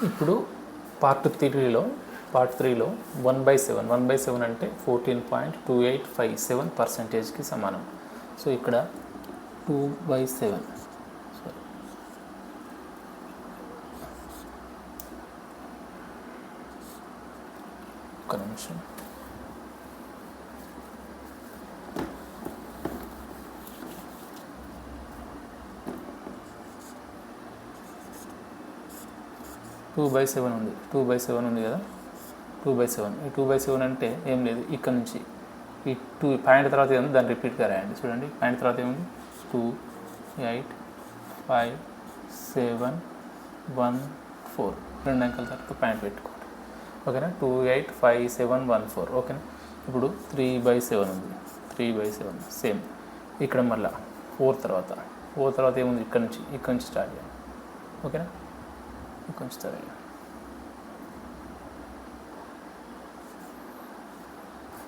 ఇప్పుడు పార్ట్ త్రీలో 1/7 అంటే 14.2857%కి సమానం. సో ఇక్కడ 2/7 ఒక్క నిమిషం. టూ బై సెవెన్ ఉంది కదా, 2/7. ఈ 2/7 అంటే ఏం లేదు, ఇక్కడ నుంచి ఈ 2 పాయింట్ తర్వాత ఏముంది దాన్ని రిపీట్గా రాయండి. చూడండి, పాయింట్ తర్వాత ఏముంది 2 8 5 7 1 4, 2 అంకెల తర్వాత పాయింట్ పెట్టుకోండి. ఓకేనా, 2 8 5 7 1 4. ఓకేనా, ఇప్పుడు 3/7 ఉంది, 3/7 సేమ్. ఇక్కడ మళ్ళీ 4 తర్వాత ఏముంది, ఇక్కడ నుంచి స్టార్ట్ చేయాలి. ఓకేనా, ఇక్కడ నుంచి స్టార్ట్ చేయాలి.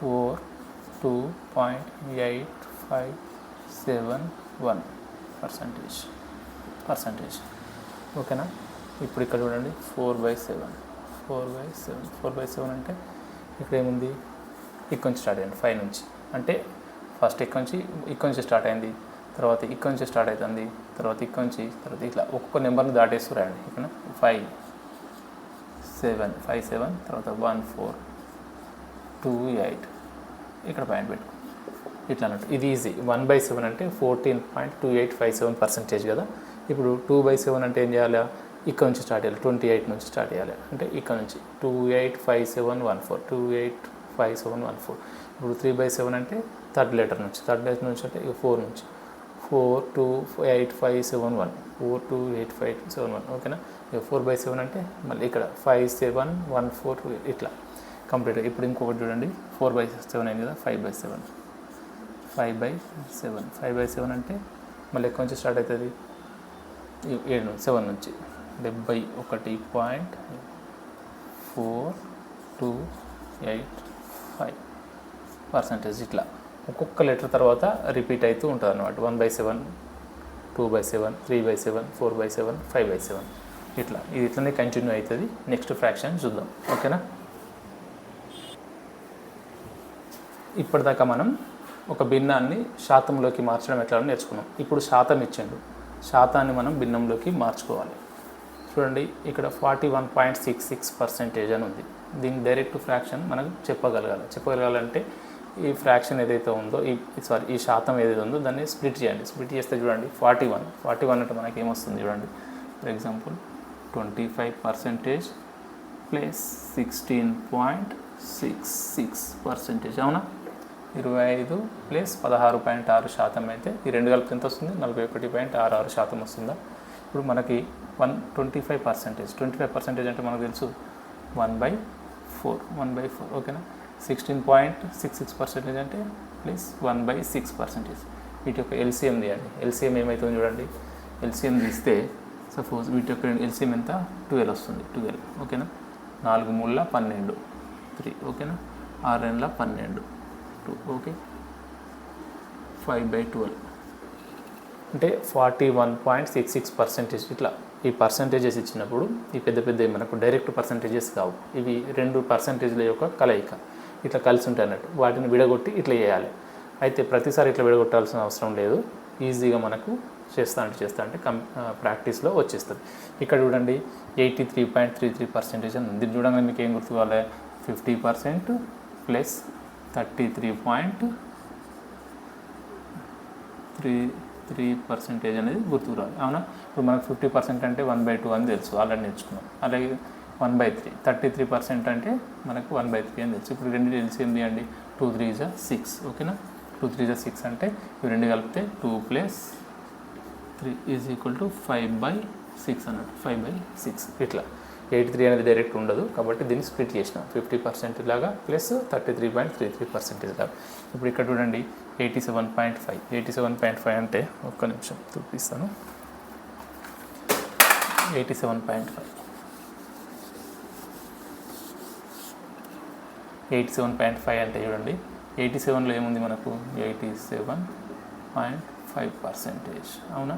4.857 ఓకేనా. ఇప్పుడు ఇక్కడ చూడండి 4/7 అంటే ఇక్కడ ఏముంది, ఇక్కడ నుంచి స్టార్ట్ అయ్యింది 5 నుంచి. అంటే ఫస్ట్ ఇక్కడ నుంచి స్టార్ట్ అయింది, తర్వాత ఇక్కడ నుంచి స్టార్ట్ అవుతుంది, తర్వాత ఇక్కడ నుంచి, తర్వాత ఇట్లా ఒక్కొక్క నెంబర్ని దాటేస్తూ రాయండి. ఓకేనా, 5 7 తర్వాత 1 4 2 8 ఇక్కడ పాయింట్ పెట్టుకో, ఇట్లా అన్నట్టు. ఇది ఈజీ. 1/7 అంటే 14.2857% కదా. ఇప్పుడు 2/7 అంటే ఏం చేయాలి, ఇక్కడ నుంచి స్టార్ట్ చేయాలి, 28 నుంచి స్టార్ట్ చేయాలి. అంటే ఇక్కడ నుంచి 285714 285714. ఇప్పుడు 3/7 అంటే థర్డ్ లెటర్ నుంచి అంటే ఇక 4 నుంచి 428571 428571. ఓకేనా, ఇక 4/7 అంటే మళ్ళీ ఇక్కడ 5714 ఇట్లా కంప్లీట్. ఇప్పుడు ఇంకొకటి చూడండి, 4/7 అయింది కదా, 5/7 అంటే మళ్ళీ ఎక్కడి నుంచి స్టార్ట్ అవుతుంది, 7 నుంచి 71.4285%. ఇట్లా ఒక్కొక్క లెటర్ తర్వాత రిపీట్ అవుతూ ఉంటుంది అన్నమాట. 1/7 2/7 3/7 4/7 5/7 ఇట్లా. ఇది ఇట్లనే కంటిన్యూ అవుతుంది. నెక్స్ట్ ఫ్రాక్షన్ చూద్దాం. ఓకేనా, ఇప్పటిదాకా మనం ఒక భిన్నాన్ని శాతంలోకి మార్చడం ఎట్లా నేర్చుకున్నాం. ఇప్పుడు శాతం ఇచ్చిండు, శాతాన్ని మనం భిన్నంలోకి మార్చుకోవాలి. చూడండి, ఇక్కడ 41.66% అని ఉంది. దీని డైరెక్ట్ ఫ్రాక్షన్ మనకు చెప్పగలగాలంటే ఈ ఫ్రాక్షన్ ఏదైతే ఉందో ఈ శాతం ఏదైతే ఉందో దాన్ని స్ప్లిట్ చేయండి. స్ప్లిట్ చేస్తే చూడండి 41 అంటే మనకి ఏమొస్తుంది చూడండి. For example 25% plus 16.66%. అవునా, 25 ప్లస్ 16.6% అయితే ఈ రెండు కలిపి ఎంత వస్తుంది, 41.66% వస్తుందా. ఇప్పుడు మనకి 25% అంటే మనకు తెలుసు 1/4. ఓకేనా, 16.66% అంటే ప్లస్ 1/6%. వీటి యొక్క ఎల్సిఎం తీయండి. ఎల్సిఎం ఏమవుతుంది చూడండి. ఎల్సిఎం తీస్తే సపోజ్ వీటి యొక్క ఎల్సిఎం ఎంత 12 వస్తుంది. 12. ఓకేనా, 4 3 12 3. ఓకేనా, 6 2 12 2. ఓకే, 5/12 అంటే 41.66%. ఇట్లా ఈ పర్సంటేజెస్ ఇచ్చినప్పుడు ఈ పెద్ద మనకు డైరెక్ట్ పర్సంటేజెస్ కావు, ఇవి 2 పర్సంటేజ్ల యొక్క కలయిక. ఇట్లా కలిసి ఉంటాయి అన్నట్టు. వాటిని విడగొట్టి ఇట్లా చేయాలి. అయితే ప్రతిసారి ఇట్లా విడగొట్టాల్సిన అవసరం లేదు. ఈజీగా మనకు చేస్తా అంటే ప్రాక్టీస్లో వచ్చేస్తుంది. ఇక్కడ చూడండి 83.33% అని ఉంది. చూడండి మీకు ఏం గుర్తుకోవాలి, 50% ప్లస్ 33.33% అనేది గుర్తుకు రావాలి. అవునా, ఇప్పుడు మనకు 50% అంటే 1/2 అని తెలుసు, ఆల్రెడీ నేర్చుకున్నాం. అలాగే 1/3 33% అంటే మనకు 1/3 అని తెలుసు. ఇప్పుడు రెండు ఎల్సిఎం తీయండి. 2 3 6. ఓకేనా, 2 3 6 అంటే ఇవి రెండు కలిపితే 2 + 3 = 5/6 అన్నట్టు. 5/6 ఇట్లా. 83 అనేది డైరెక్ట్ ఉండదు కాబట్టి దీన్ని స్ప్లిట్ చేసినాం. 50% లాగా ప్లస్ 33.33% లాగా. ఇప్పుడు ఇక్కడ చూడండి 87.5 అంటే ఒక్క నిమిషం చూపిస్తాను. 87.5 అంటే చూడండి 87లో ఏముంది మనకు 87.5%. అవునా,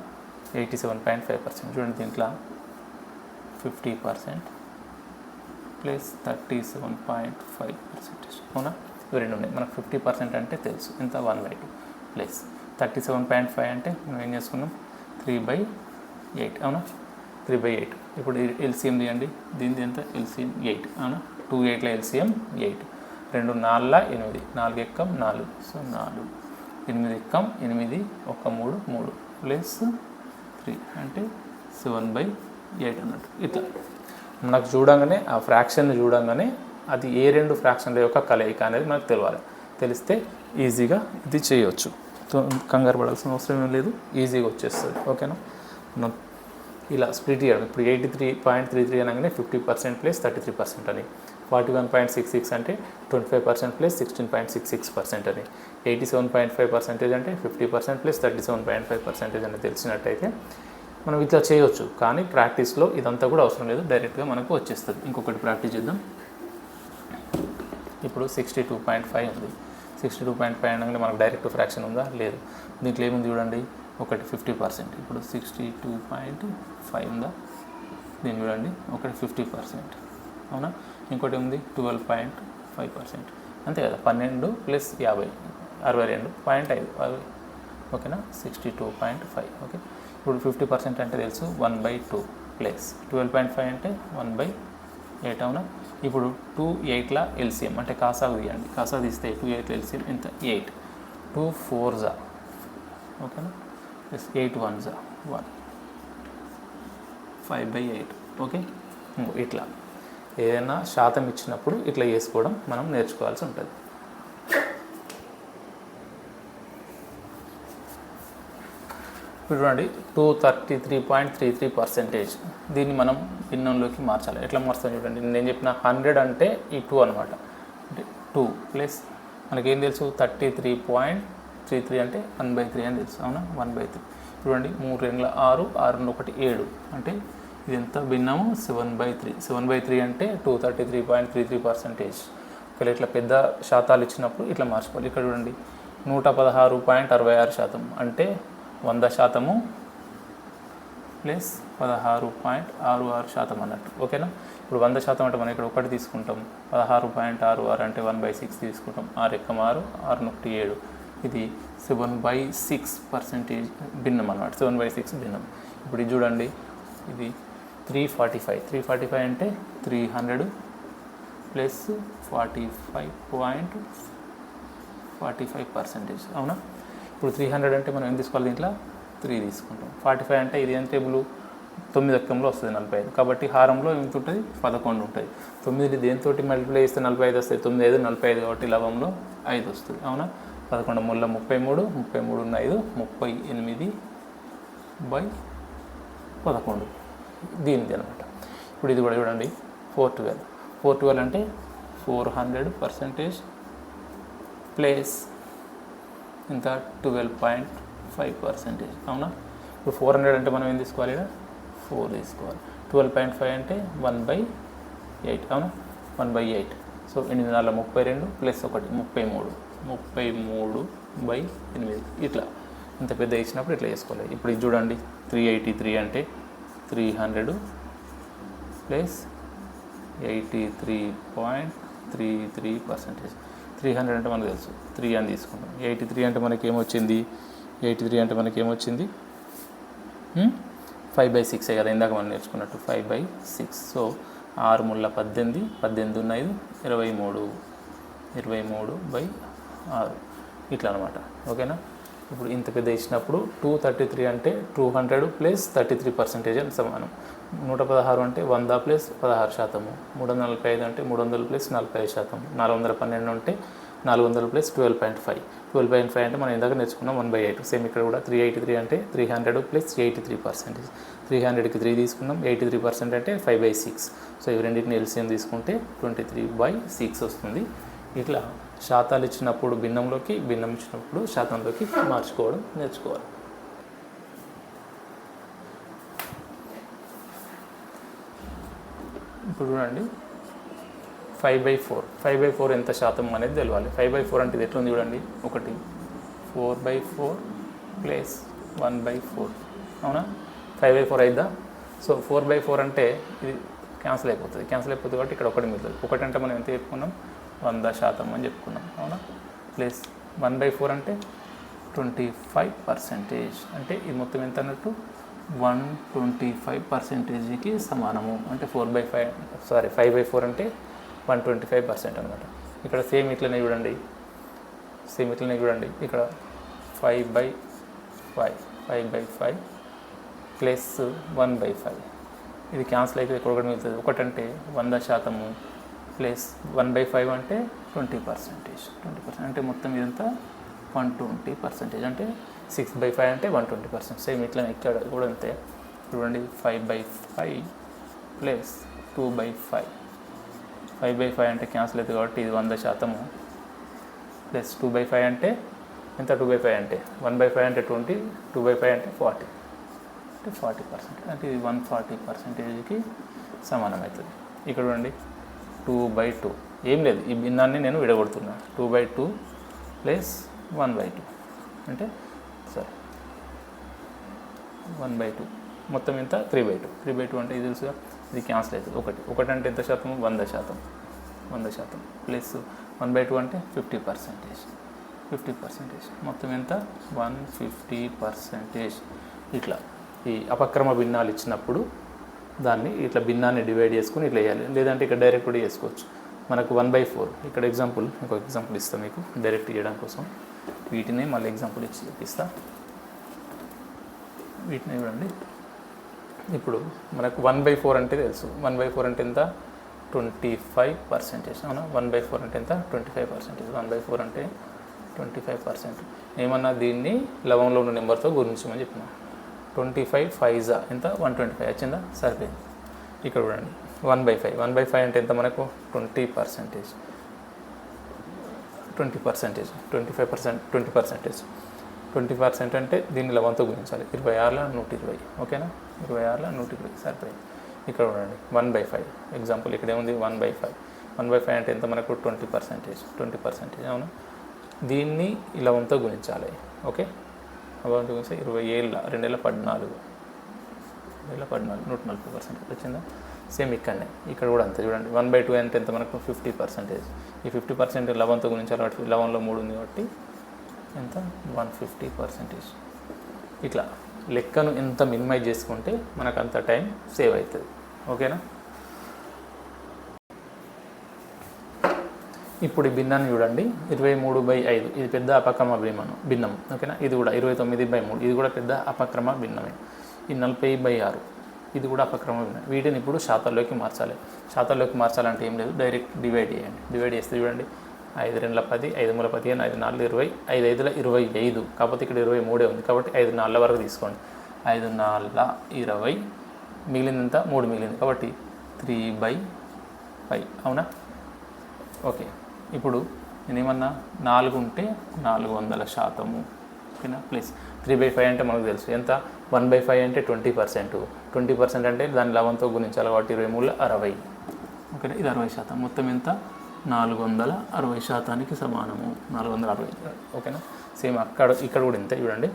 87.5%. చూడండి దీంట్లో 50% ప్లస్ 37.5%. అవునా? ఇవి రెండు ఉన్నాయి. మనకు 50% అంటే తెలుసు ఎంత 1/2 ప్లస్ 37.5 అంటే మనం ఏం చేసుకున్నాం 3/8. అవునా? 3/8. ఇప్పుడు ఎల్సిఎం తీయండి. దీనిది ఎంత ఎల్సిఎం 8. అవునా? 2 8ల ఎల్సిఎం 8. 2 4ల 8. 4 ఎక్కం 4. సో 4. 8 ఎక్కం 8. 1 3 3 ప్లస్ 3 అంటే 7/8 అన్నట్టు. ఇట్లా మనకు చూడంగానే ఆ ఫ్రాక్షన్ని చూడంగానే అది ఏ రెండు ఫ్రాక్షన్ల యొక్క కలయిక అనేది మనకు తెలియాలి. తెలిస్తే ఈజీగా ఇది చేయవచ్చు. కంగారు పడాల్సిన అవసరం ఏం లేదు, ఈజీగా వచ్చేస్తుంది. ఓకేనా? మనం ఇలా స్ప్లిట్ చేయడం. ఇప్పుడు 83.33 అనగానే 50% ప్లస్ 33% అని, 41.66 అంటే 25% ప్లస్ 16.66% అని, 87.5% అంటే 50% ప్లస్ 37.5% అని తెలిసినట్టయితే మనం ఇట్లా చేయవచ్చు. కానీ ప్రాక్టీస్లో ఇదంతా కూడా అవసరం లేదు, డైరెక్ట్గా మనకు వచ్చేస్తుంది. ఇంకొకటి ప్రాక్టీస్ చేద్దాం. ఇప్పుడు 62.5 ఉంది. 62.5 అనగానే మనకు డైరెక్ట్ ఫ్రాక్షన్ ఉందా? లేదు. దీంట్లో ఏముంది చూడండి, ఒకటి 50%. ఇప్పుడు 62.5 ఉందా? దీన్ని చూడండి, ఒకటి 50%. అవునా? ఇంకోటి ఉంది 12.5%. అంతే కదా, 12 ప్లస్ 50 62.5. ఓకేనా? 62.5. ఓకే. ఇప్పుడు 50% అంటే తెలుసు 1/2 ప్లస్ 12.5 అంటే 1/8. అవునా? ఇప్పుడు 2 8ల ఎల్సిఎం అంటే కాసాగు తీయండి. కాసాగు తీస్తే 2 8ల ఎల్సిఎం ఎంత 8. 2 4 ఓకేనా? ప్లస్ 8 1 1 5/8. ఓకే. ఇట్లా ఏదైనా శాతం ఇచ్చినప్పుడు ఇట్లా చేసుకోవడం మనం నేర్చుకోవాల్సి ఉంటుంది. ఇప్పుడు చూడండి 233.33%. దీన్ని మనం భిన్నంలోకి మార్చాలి. ఎట్లా మార్చాలి చూడండి. నేను చెప్పిన 100 అంటే ఈ 2 అనమాట. అంటే 2 ప్లస్ మనకేం తెలుసు 33.33 అంటే 1/3 అని తెలుసు. అవునా? 1/3. చూడండి 3 2 6 6 1 7 అంటే ఇది ఎంత భిన్నము 7/3. 7/3 అంటే 233.33%. ఒకవేళ ఇట్లా పెద్ద శాతాలు ఇచ్చినప్పుడు ఇట్లా మార్చుకోవాలి. ఇక్కడ చూడండి 116.66% అంటే 100% ప్లస్ 16.66% అన్నట్టు. ఓకేనా? ఇప్పుడు 100% అంటే మనం ఇక్కడ ఒకటి తీసుకుంటాం. 16.66 అంటే 1/6 తీసుకుంటాం. 6 ఎక్కం 6 6 1 7. ఇది 7/6% భిన్నం అన్నమాట. 7/6 భిన్నం. ఇప్పుడు ఇది చూడండి, ఇది 345 అంటే 300 ప్లస్ 45.45%. అవునా? ఇప్పుడు 300 అంటే మనం ఏం తీసుకోవాలి, దీంట్లో 3 తీసుకుంటాం. 45 అంటే ఇది ఎంత టేబుల్ 9 ఎక్కంలో వస్తుంది 45. కాబట్టి హారంలో ఎంత ఉంటుంది 11 ఉంటుంది. 9 దేనితో మల్టిప్లై చేస్తే 45 వస్తుంది. 9 5 45 కాబట్టి లవంలో 5 వస్తుంది. అవునా? 11 ముళ్ళ 33 33 ఉన్న 5 38/11 దీనిది అనమాట. ఇప్పుడు ఇది కూడా చూడండి 412 అంటే 400% ప్లస్ ఇంకా 12.5%. అవునా? ఇప్పుడు 400 అంటే మనం ఏం తీసుకోవాలి, ఇక్కడ 4 తీసుకోవాలి. 12.5 అంటే 1/8. అవునా? 1/8. So 8 4 32 plus 1 33/8. ఇట్లా ఇంత పెద్ద ఇచ్చినప్పుడు ఇట్లా చేసుకోవాలి. ఇప్పుడు ఇది చూడండి 383 అంటే 300 ప్లస్ 83.33%. 300 అంటే మనకు తెలుసు 3 అని తీసుకుంటాం. 83 అంటే మనకి ఏమొచ్చింది 5/6 కదా, ఇందాక మనం నేర్చుకున్నట్టు 5/6. సో 6 ముళ్ళ 18 18 ఉన్న 5 23/6 ఇట్లా అనమాట. ఓకేనా? ఇప్పుడు ఇంత పెద్ద ఇచ్చినప్పుడు 233 అంటే 200 ప్లస్ 33% అని సమానం. 116 అంటే 100 ప్లస్ 16%. 345 అంటే 300 ప్లస్ 45%. 412 అంటే 400 ప్లస్ 12.5. 12.5 అంటే మనం ఇందాక నేర్చుకున్నాం 1/8. సేమ్ ఇక్కడ కూడా 383 అంటే 300 ప్లస్ 83%. 300కి 3 తీసుకున్నాం. 83% అంటే 5/6. సో ఇవి రెండింటిని ఎల్సిఎం తీసుకుంటే 23/6 వస్తుంది. ఇట్లా శాతాలు ఇచ్చినప్పుడు భిన్నంలోకి, భిన్నం ఇచ్చినప్పుడు శాతంలోకి మార్చుకోవడం నేర్చుకోవాలి. ఇప్పుడు చూడండి 5/4. 5/4 ఎంత శాతం అనేది తెలియాలి. 5/4 అంటే ఇది ఎట్లుంది చూడండి, ఒకటి 4/4 ప్లస్ 1/4. అవునా? 5/4 అయిద్దా? సో 4/4 అంటే ఇది క్యాన్సిల్ అయిపోతుంది కాబట్టి ఇక్కడ ఒకటి మిగులుతుంది. ఒకటి అంటే మనం ఎంత చెప్పుకున్నాం, 100% అని చెప్పుకున్నాం, అవునా. ప్లస్ 1/4 అంటే 25%, అంటే ఇది మొత్తం ఎంత అన్నట్టు 125%కి సమానము. అంటే 5/4 అంటే 125% అనమాట. ఇక్కడ సేమ్ ఇట్లనే చూడండి, ఇక్కడ 5/5 ప్లస్ 1/5 ఇది క్యాన్సిల్ అయితే ఇక్కడ ఒకటి మిగులుతుంది. ఒకటంటే 100% ప్లస్ 1/5 అంటే 20%, అంటే మొత్తం ఇదంతా 120%, అంటే 6/5 అంటే 120%. సేమ్ ఇట్లా ఇక్కడ కూడా అంతే చూడండి, 5/5 ప్లస్ 2/5. 5/5 అంటే క్యాన్సిల్ అవుతుంది కాబట్టి ఇది 100% ప్లస్ 2/5 అంటే ఎంత, 2/5 అంటే 1/5 అంటే 20, 2/5 అంటే 40, అంటే 40%, అంటే ఇది 140%కి సమానం అవుతుంది. ఇక్కడ చూడండి 2/2 ఏం లేదు, ఈ భిన్నాన్ని నేను విడగొడుతున్నా. 2/2 ప్లస్ 1/2 అంటే 1/2 మొత్తం ఎంత 3/2. 3/2 అంటే ఇది తెలుసుగా, ఇది క్యాన్సిల్ అవుతుంది. ఒకటి అంటే ఎంత శాతం, 100%. ప్లస్ 1/2 అంటే 50%. మొత్తం ఎంత 150%. ఇట్లా ఈ అపక్రమ భిన్నాలు ఇచ్చినప్పుడు దాన్ని ఇట్లా భిన్నాన్ని డివైడ్ చేసుకుని ఇట్లా వేయాలి. లేదంటే ఇక్కడ డైరెక్ట్ కూడా చేసుకోవచ్చు. మనకు 1/4 ఇక్కడ ఇంకో ఎగ్జాంపుల్ ఇస్తాను మీకు డైరెక్ట్ చేయడం కోసం. వీటిని మళ్ళీ ఎగ్జాంపుల్ ఇచ్చి చూపిస్తా. వీటిని చూడండి, ఇప్పుడు మనకు 1/4 అంటే తెలుసు. 1/4 అంటే ఎంత, 25%, అవునా. 1/4 అంటే ఎంత, 25%. 1/4 అంటే 25%. ఏమన్నా దీన్ని లవంలో ఉన్న నెంబర్తో గురించమని చెప్పిన. 25 5 ఎంత, 125 వచ్చిందా, సరిపోయింది. ఇక్కడ చూడండి 1/5 అంటే ఎంత మనకు 20%. 20% అంటే దీన్ని 11తో గుణించాలి. 26ల 120, ఓకేనా. 26ల 120 సరిపోయింది. ఇక్కడ చూడండి 1/5 ఎగ్జాంపుల్ ఇక్కడ ఏముంది 1/5 అంటే ఎంత మనకు 20%, అవును. దీన్ని 11తో గుణించాలి, ఓకే. 11తో గుణిస్తే 27 2014 140% వచ్చిందా. సేమ్ ఇక్కడ కూడా అంతే చూడండి. 1/2 అంటే ఎంత మనకు 50%. ఈ 50% 11తో గుణించాలి కాబట్టి 11లో 3 ఉంది కాబట్టి ఎంత 150%. ఇట్లా లెక్కను ఎంత మినిమైజ్ చేసుకుంటే మనకు అంత టైం సేవ్ అవుతుంది, ఓకేనా. ఇప్పుడు ఈ భిన్నాన్ని చూడండి, 23/5 ఇది పెద్ద అపక్రమ భిన్నం, ఓకేనా. ఇది కూడా 29/3 ఇది కూడా పెద్ద అపక్రమ భిన్నమే. ఈ 40/6 ఇది కూడా అపక్రమ భిన్నం. వీటిని ఇప్పుడు శాతాల్లోకి మార్చాలి. మార్చాలంటే ఏం లేదు, డైరెక్ట్ డివైడ్ చేయండి. డివైడ్ చేస్తే చూడండి 5 2 10, 5 3 15, 5 4 20, 5 5 25. కాకపోతే ఇక్కడ 23 ఉంది కాబట్టి 5 4 వరకు తీసుకోండి. 5 4 20 మిగిలిందంతా 3 మిగిలింది కాబట్టి 3/5, అవునా. ఓకే, ఇప్పుడు నేనేమన్నా 4 ఉంటే 400%, ఓకేనా. ప్లస్ 3/5 అంటే మనకు తెలుసు ఎంత, 1/5 అంటే 20%. అంటే దాన్ని 11తో గుణించాలి కాబట్టి 23 60, ఓకేనా. ఇది 60%. మొత్తం ఎంత 460%కి సమానము, 460, ఓకేనా. సేమ్ ఇక్కడ కూడా ఇంతే చూడండి.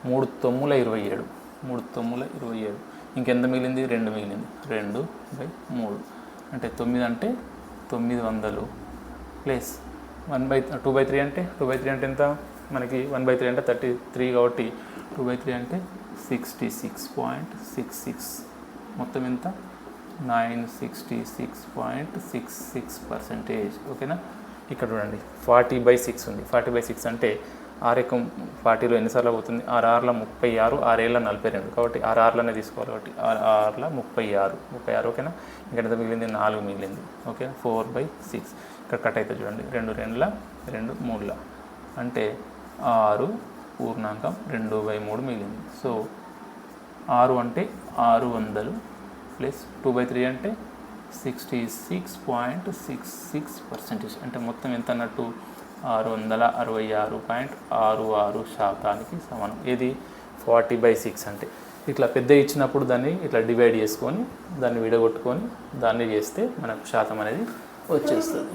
3 9 27, 3 9 27. ఇంకెంత మిగిలింది, 2 మిగిలింది. 2/3 అంటే 9 అంటే 900 ప్లస్ 2/3 అంటే ఎంత మనకి, 1/3 అంటే 33 కాబట్టి 2/3 అంటే 66.66. మొత్తం ఎంత 966.66%, ఓకేనా. ఇక్కడ చూడండి 40/6 ఉంది. 40/6 అంటే 6 40లో ఎన్నిసార్లు అవుతుంది, 6 6ల 36, 6 7ల 42 కాబట్టి 6 6లనే తీసుకోవాలి కాబట్టి 6 6ల 36, ఓకేనా. ఇక్కడ ఎంత మిగిలింది, 4 మిగిలింది, ఓకే. 4/6 ఇక్కడ కట్ అయితే చూడండి, 2 2ల 2 3ల అంటే 6/2/3 మిగిలింది. సో 6 అంటే 600 ప్లస్ 2/3 అంటే 66.66%. అంటే మొత్తం ఎంత అన్నట్టు 666.66%కి సమానం. ఇది 40/6 అంటే. ఇట్లా పెద్ద ఇచ్చినప్పుడు దాన్ని ఇట్లా డివైడ్ చేసుకొని దాన్ని విడగొట్టుకొని దాన్ని చేస్తే మనకు శాతం అనేది వచ్చేస్తుంది.